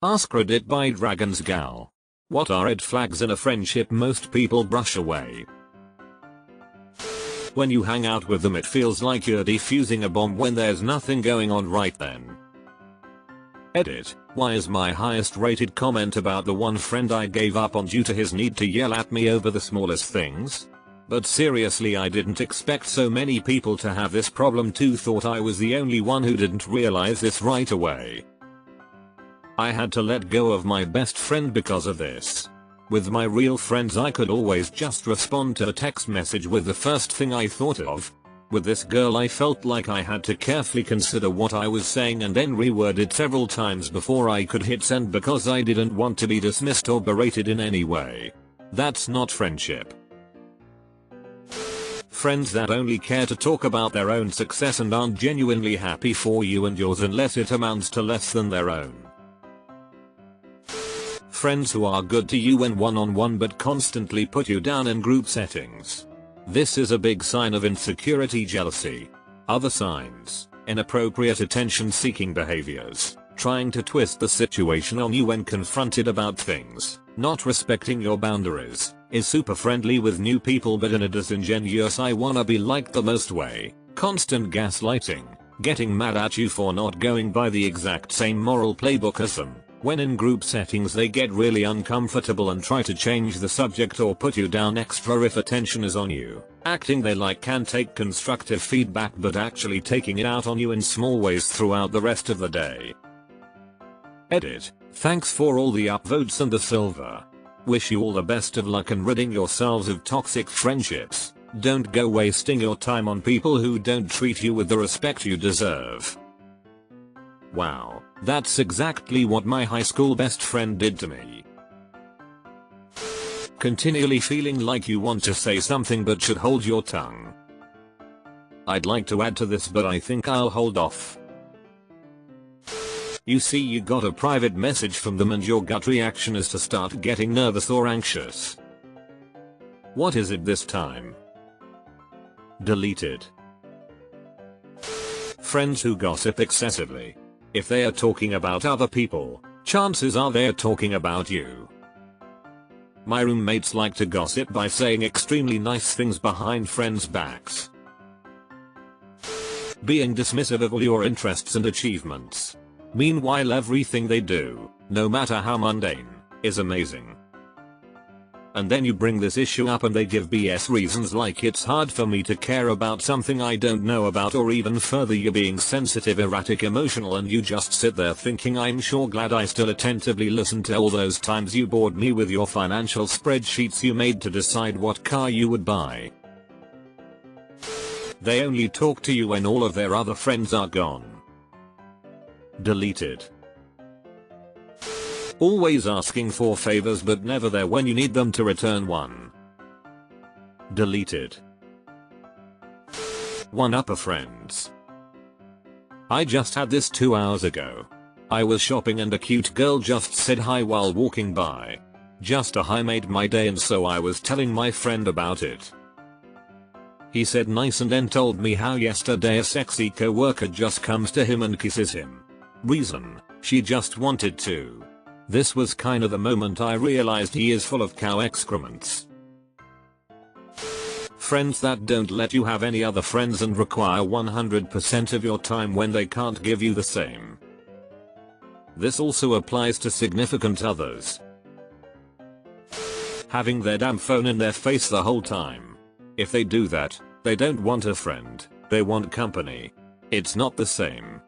AskReddit by Dragons Gal. What are red flags in a friendship most people brush away? When you hang out with them it feels like you're defusing a bomb when there's nothing going on right then. Edit. Why is my highest rated comment about the one friend I gave up on due to his need to yell at me over the smallest things? But seriously, I didn't expect so many people to have this problem too. Thought I was the only one who didn't realize this right away. I had to let go of my best friend because of this. With my real friends I could always just respond to a text message with the first thing I thought of. With this girl I felt like I had to carefully consider what I was saying and then reword it several times before I could hit send because I didn't want to be dismissed or berated in any way. That's not friendship. Friends that only care to talk about their own success and aren't genuinely happy for you and yours unless it amounts to less than their own. Friends who are good to you when one-on-one but constantly put you down in group settings. This is a big sign of insecurity, jealousy. Other signs: inappropriate attention-seeking behaviors, trying to twist the situation on you when confronted about things, not respecting your boundaries, is super friendly with new people but in a disingenuous I wanna be like the most way, constant gaslighting, getting mad at you for not going by the exact same moral playbook as them. When in group settings they get really uncomfortable and try to change the subject or put you down extra if attention is on you, acting they like can take constructive feedback but actually taking it out on you in small ways throughout the rest of the day. Edit. Thanks for all the upvotes and the silver. Wish you all the best of luck in ridding yourselves of toxic friendships. Don't go wasting your time on people who don't treat you with the respect you deserve. Wow, that's exactly what my high school best friend did to me. Continually feeling like you want to say something but should hold your tongue. I'd like to add to this but I think I'll hold off. You see, you got a private message from them and your gut reaction is to start getting nervous or anxious. What is it this time? Deleted. Friends who gossip excessively. If they are talking about other people, chances are they're talking about you. My roommates like to gossip by saying extremely nice things behind friends' backs. Being dismissive of all your interests and achievements. Meanwhile everything they do, no matter how mundane, is amazing. And then you bring this issue up and they give BS reasons like it's hard for me to care about something I don't know about, or even further, you're being sensitive, erratic, emotional, and you just sit there thinking I'm sure glad I still attentively listened to all those times you bored me with your financial spreadsheets you made to decide what car you would buy. They only talk to you when all of their other friends are gone. Deleted. Always asking for favors but never there when you need them to return one. Deleted. One-upper friends. I just had this 2 hours ago. I was shopping and a cute girl just said hi while walking by. Just a hi made my day, and so I was telling my friend about it. He said nice and then told me how yesterday a sexy co-worker just comes to him and kisses him. Reason: she just wanted to. This was kinda the moment I realized he is full of cow excrements. Friends that don't let you have any other friends and require 100% of your time when they can't give you the same. This also applies to significant others. Having their damn phone in their face the whole time. If they do that, they don't want a friend, they want company. It's not the same.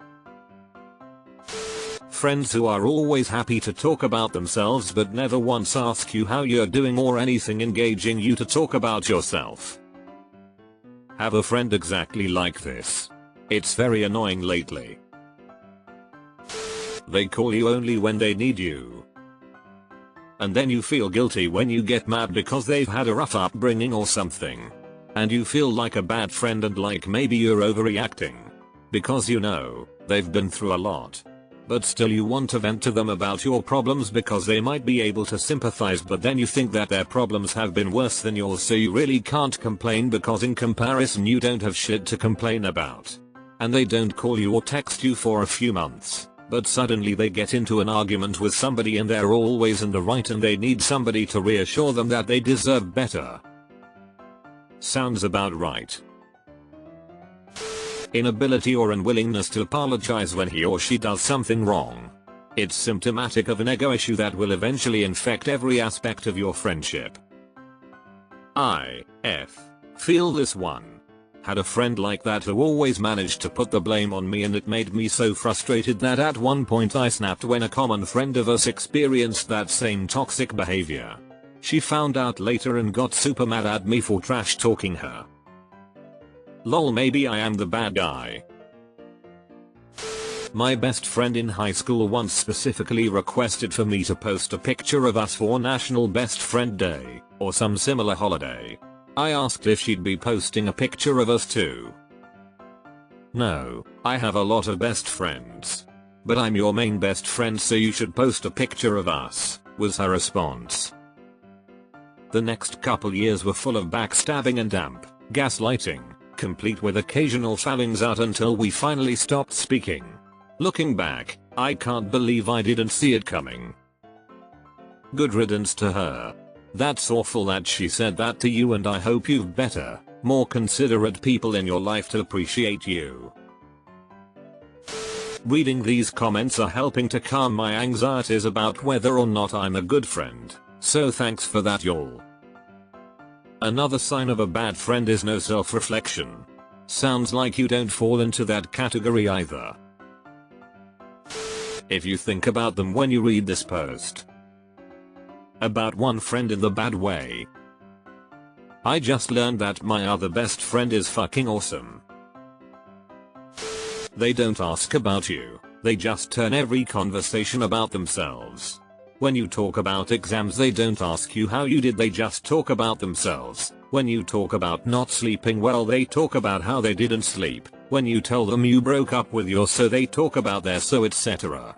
Friends who are always happy to talk about themselves but never once ask you how you're doing or anything engaging you to talk about yourself. Have a friend exactly like this. It's very annoying lately. They call you only when they need you. And then you feel guilty when you get mad because they've had a rough upbringing or something. And you feel like a bad friend and like maybe you're overreacting. Because you know, they've been through a lot. But still you want to vent to them about your problems because they might be able to sympathize, but then you think that their problems have been worse than yours, so you really can't complain because in comparison you don't have shit to complain about. And they don't call you or text you for a few months. but suddenly they get into an argument with somebody and they're always in the right and they need somebody to reassure them that they deserve better. Sounds about right. Inability or unwillingness to apologize when he or she does something wrong. It's symptomatic of an ego issue that will eventually infect every aspect of your friendship. I feel this one. Had a friend like that who always managed to put the blame on me, and it made me so frustrated that at one point I snapped when a common friend of us experienced that same toxic behavior. She found out later and got super mad at me for trash talking her. Lol, maybe I am the bad guy. My best friend in high school once specifically requested for me to post a picture of us for National Best Friend Day, or some similar holiday. I asked if she'd be posting a picture of us too. No, I have a lot of best friends. But I'm your main best friend, so you should post a picture of us, was her response. The next couple years were full of backstabbing and damp gaslighting, complete with occasional fallings out until we finally stopped speaking. Looking back, I can't believe I didn't see it coming. Good riddance to her. That's awful that she said that to you, and I hope you've better, more considerate people in your life to appreciate you. Reading these comments are helping to calm my anxieties about whether or not I'm a good friend, so thanks for that, y'all. Another sign of a bad friend is no self-reflection. Sounds like you don't fall into that category either. If you think about them when you read this post. About one friend in the bad way. I just learned that my other best friend is fucking awesome. They don't ask about you, they just turn every conversation about themselves. When you talk about exams, they don't ask you how you did, they just talk about themselves. When you talk about not sleeping well, they talk about how they didn't sleep. When you tell them you broke up with your so, they talk about their so, etc.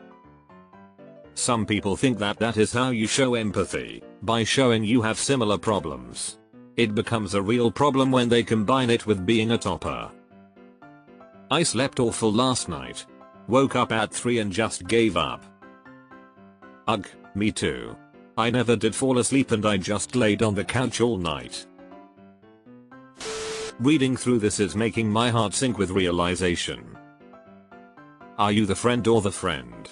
Some people think that that is how you show empathy, by showing you have similar problems. It becomes a real problem when they combine it with being a topper. I slept awful last night. Woke up at 3 and just gave up. Ugh, me too. I never did fall asleep and I just laid on the couch all night. Reading through this is making my heart sink with realization. Are you the friend or the friend?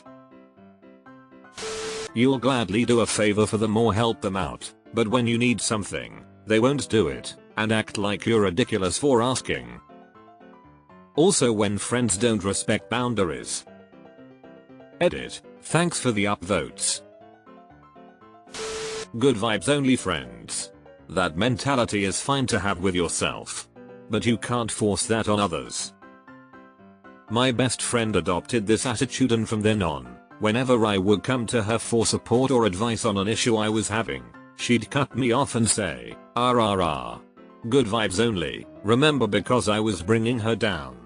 You'll gladly do a favor for them or help them out, but when you need something, they won't do it, and act like you're ridiculous for asking. Also, when friends don't respect boundaries. Edit. Thanks for the upvotes. Good vibes only friends. That mentality is fine to have with yourself, but you can't force that on others. My best friend adopted this attitude, and from then on, whenever I would come to her for support or advice on an issue I was having, she'd cut me off and say, "RRR. Good vibes only, remember," because I was bringing her down.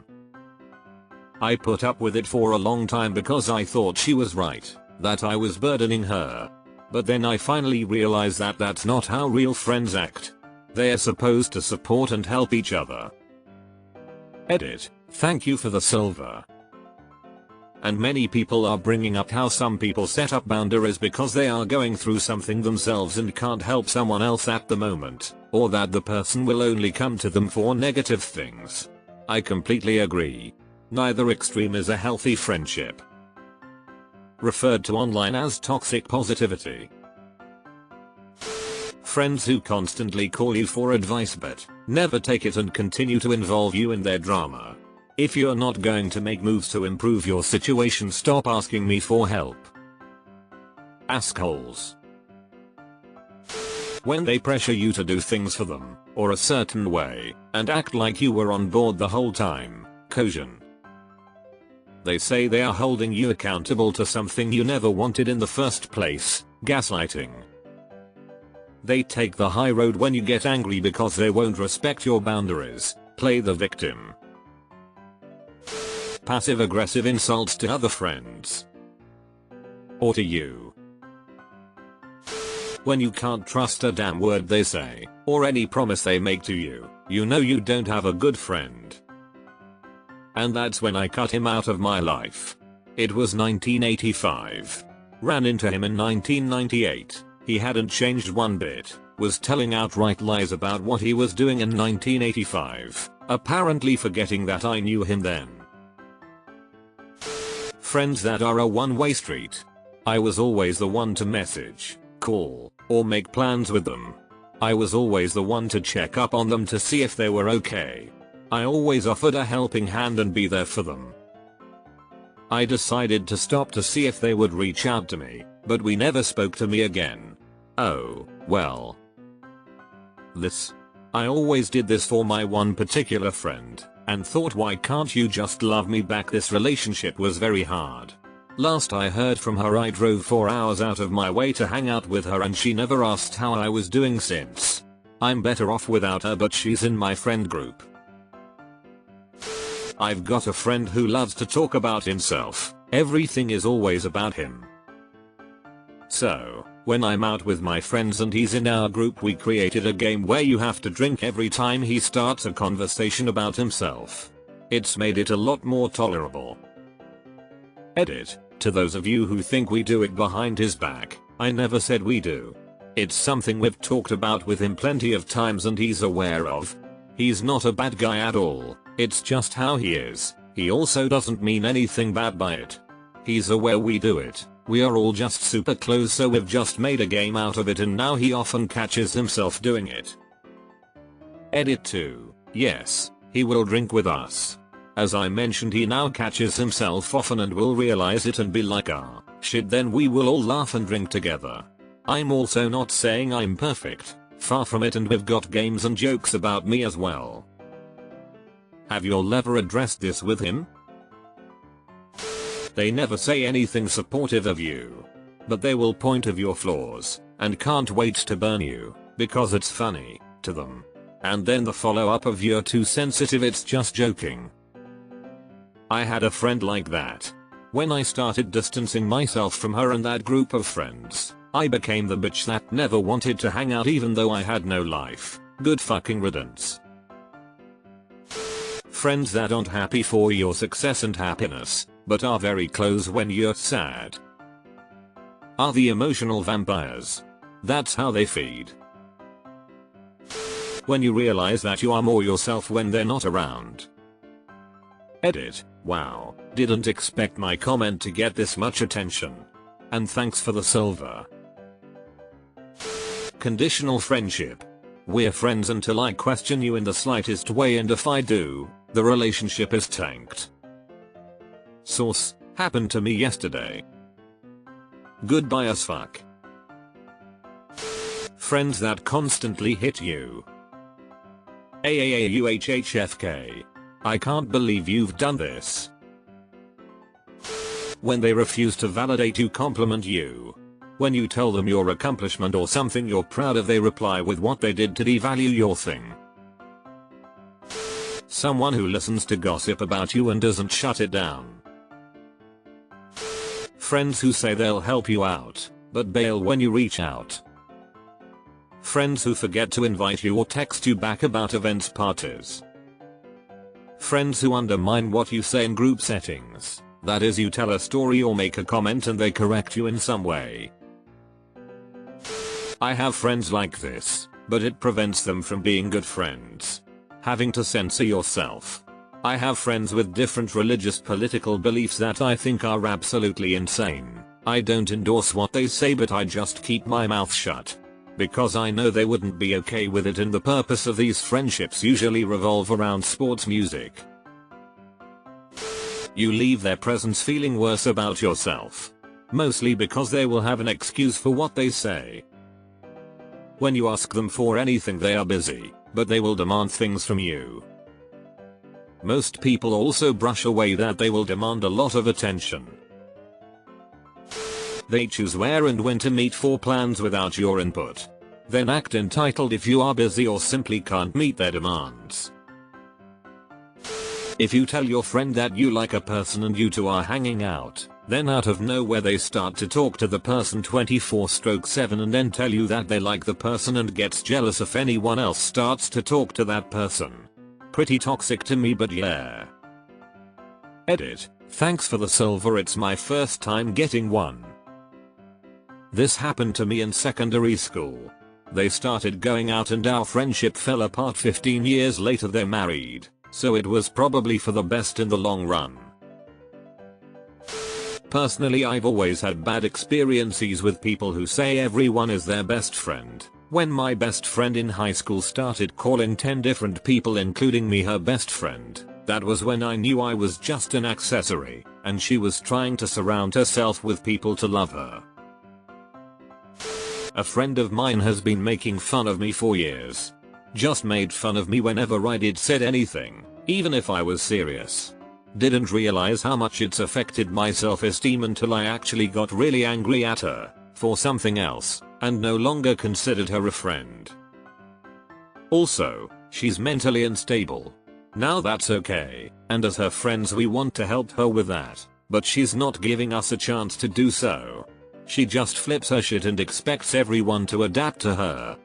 I put up with it for a long time because I thought she was right, that I was burdening her. But then I finally realized that that's not how real friends act. They're supposed to support and help each other. Edit. Thank you for the silver. And many people are bringing up how some people set up boundaries because they are going through something themselves and can't help someone else at the moment, or that the person will only come to them for negative things. I completely agree. Neither extreme is a healthy friendship. Referred to online as toxic positivity. Friends who constantly call you for advice but never take it and continue to involve you in their drama. If you're not going to make moves to improve your situation, stop asking me for help. Assholes. When they pressure you to do things for them, or a certain way, and act like you were on board the whole time. Cohesion. They say they are holding you accountable to something you never wanted in the first place. Gaslighting. They take the high road when you get angry because they won't respect your boundaries. Play the victim. Passive-aggressive insults to other friends. Or to you. When you can't trust a damn word they say, or any promise they make to you, you know you don't have a good friend. And that's when I cut him out of my life. It was 1985. Ran into him in 1998. He hadn't changed one bit, was telling outright lies about what he was doing in 1985, apparently forgetting that I knew him then. Friends that are a one-way street. I was always the one to message, call, or make plans with them. I was always the one to check up on them to see if they were okay. I always offered a helping hand and be there for them. I decided to stop to see if they would reach out to me, but we never spoke to me again. Oh, well. I always did this for my one particular friend, and thought, why can't you just love me back? This relationship was very hard. Last I heard from her, I drove 4 hours out of my way to hang out with her, and she never asked how I was doing since. I'm better off without her, but she's in my friend group. I've got a friend who loves to talk about himself. Everything is always about him. So, when I'm out with my friends and he's in our group, we created a game where you have to drink every time he starts a conversation about himself. It's made it a lot more tolerable. Edit. To those of you who think we do it behind his back, I never said we do. It's something we've talked about with him plenty of times and he's aware of. He's not a bad guy at all, it's just how he is. He also doesn't mean anything bad by it. He's aware we do it. We are all just super close, so we've just made a game out of it, and now he often catches himself doing it. Edit 2. Yes, he will drink with us. As I mentioned, he now catches himself often and will realize it and be like, ah, shit, then we will all laugh and drink together. I'm also not saying I'm perfect, far from it, and we've got games and jokes about me as well. Have you all ever addressed this with him? They never say anything supportive of you, but they will point of your flaws, and can't wait to burn you, because it's funny, to them. And then the follow-up of "you're too sensitive, it's just joking." I had a friend like that. When I started distancing myself from her and that group of friends, I became the bitch that never wanted to hang out even though I had no life. Good fucking riddance. Friends that aren't happy for your success and happiness, but are very close when you're sad. Are the emotional vampires. That's how they feed. When you realize that you are more yourself when they're not around. Edit. Wow, didn't expect my comment to get this much attention. And thanks for the silver. Conditional friendship. We're friends until I question you in the slightest way, and if I do, the relationship is tanked. Source. Happened to me yesterday. Goodbye as fuck. Friends that constantly hit you. AAAUHHFK. I can't believe you've done this. When they refuse to validate you, compliment you. When you tell them your accomplishment or something you're proud of, they reply with what they did to devalue your thing. Someone who listens to gossip about you and doesn't shut it down. Friends who say they'll help you out, but bail when you reach out. Friends who forget to invite you or text you back about events, parties. Friends who undermine what you say in group settings. That is, you tell a story or make a comment and they correct you in some way. I have friends like this, but it prevents them from being good friends. Having to censor yourself. I have friends with different religious political beliefs that I think are absolutely insane. I don't endorse what they say, but I just keep my mouth shut. Because I know they wouldn't be okay with it, and the purpose of these friendships usually revolve around sports music. You leave their presence feeling worse about yourself. Mostly because they will have an excuse for what they say. When you ask them for anything, they are busy, but they will demand things from you. Most people also brush away that they will demand a lot of attention. They choose where and when to meet for plans without your input. Then act entitled if you are busy or simply can't meet their demands. If you tell your friend that you like a person and you two are hanging out, then out of nowhere they start to talk to the person 24/7 and then tell you that they like the person and gets jealous if anyone else starts to talk to that person. Pretty toxic to me, but yeah. Edit. Thanks for the silver, it's my first time getting one. This happened to me in secondary school. They started going out and our friendship fell apart. 15 years later they're married, so it was probably for the best in the long run. Personally, I've always had bad experiences with people who say everyone is their best friend. When my best friend in high school started calling 10 different people including me her best friend, that was when I knew I was just an accessory, and she was trying to surround herself with people to love her. A friend of mine has been making fun of me for years. Just made fun of me whenever I did said anything, even if I was serious. Didn't realize how much it's affected my self-esteem until I actually got really angry at her for something else and no longer considered her a friend. Also, she's mentally unstable. Now that's okay, and as her friends we want to help her with that, but she's not giving us a chance to do so. She just flips her shit and expects everyone to adapt to her.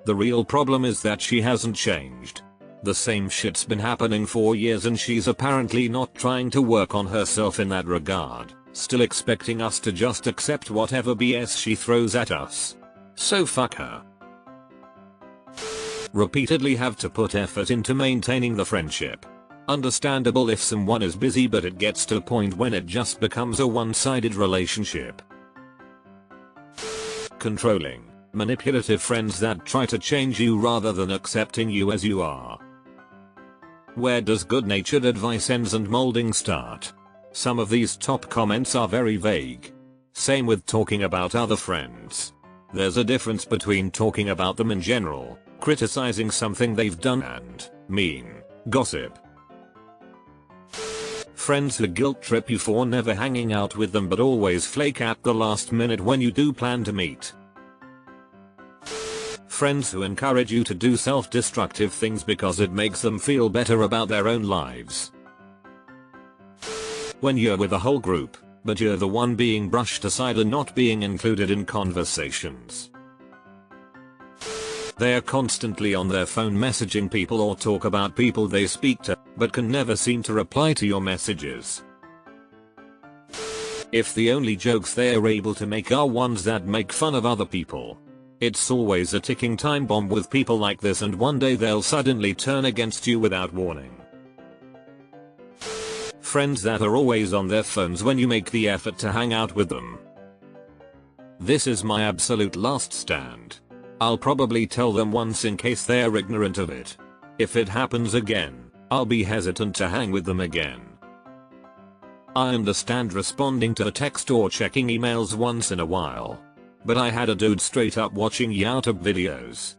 The real problem is that she hasn't changed. The same shit's been happening for years and she's apparently not trying to work on herself in that regard, still expecting us to just accept whatever BS she throws at us. So fuck her. Repeatedly have to put effort into maintaining the friendship. Understandable if someone is busy, but it gets to a point when it just becomes a one-sided relationship. Controlling, manipulative friends that try to change you rather than accepting you as you are. Where does good-natured advice ends and molding start? Some of these top comments are very vague. Same with talking about other friends. There's a difference between talking about them in general, criticizing something they've done, and mean gossip. Friends who guilt trip you for never hanging out with them but always flake at the last minute when you do plan to meet. Friends who encourage you to do self-destructive things because it makes them feel better about their own lives. When you're with a whole group, but you're the one being brushed aside and not being included in conversations. They are constantly on their phone messaging people or talk about people they speak to, but can never seem to reply to your messages. If the only jokes they are able to make are ones that make fun of other people, it's always a ticking time bomb with people like this, and one day they'll suddenly turn against you without warning. Friends that are always on their phones when you make the effort to hang out with them. This is my absolute last stand. I'll probably tell them once in case they're ignorant of it. If it happens again, I'll be hesitant to hang with them again. I understand responding to a text or checking emails once in a while, but I had a dude straight up watching YouTube videos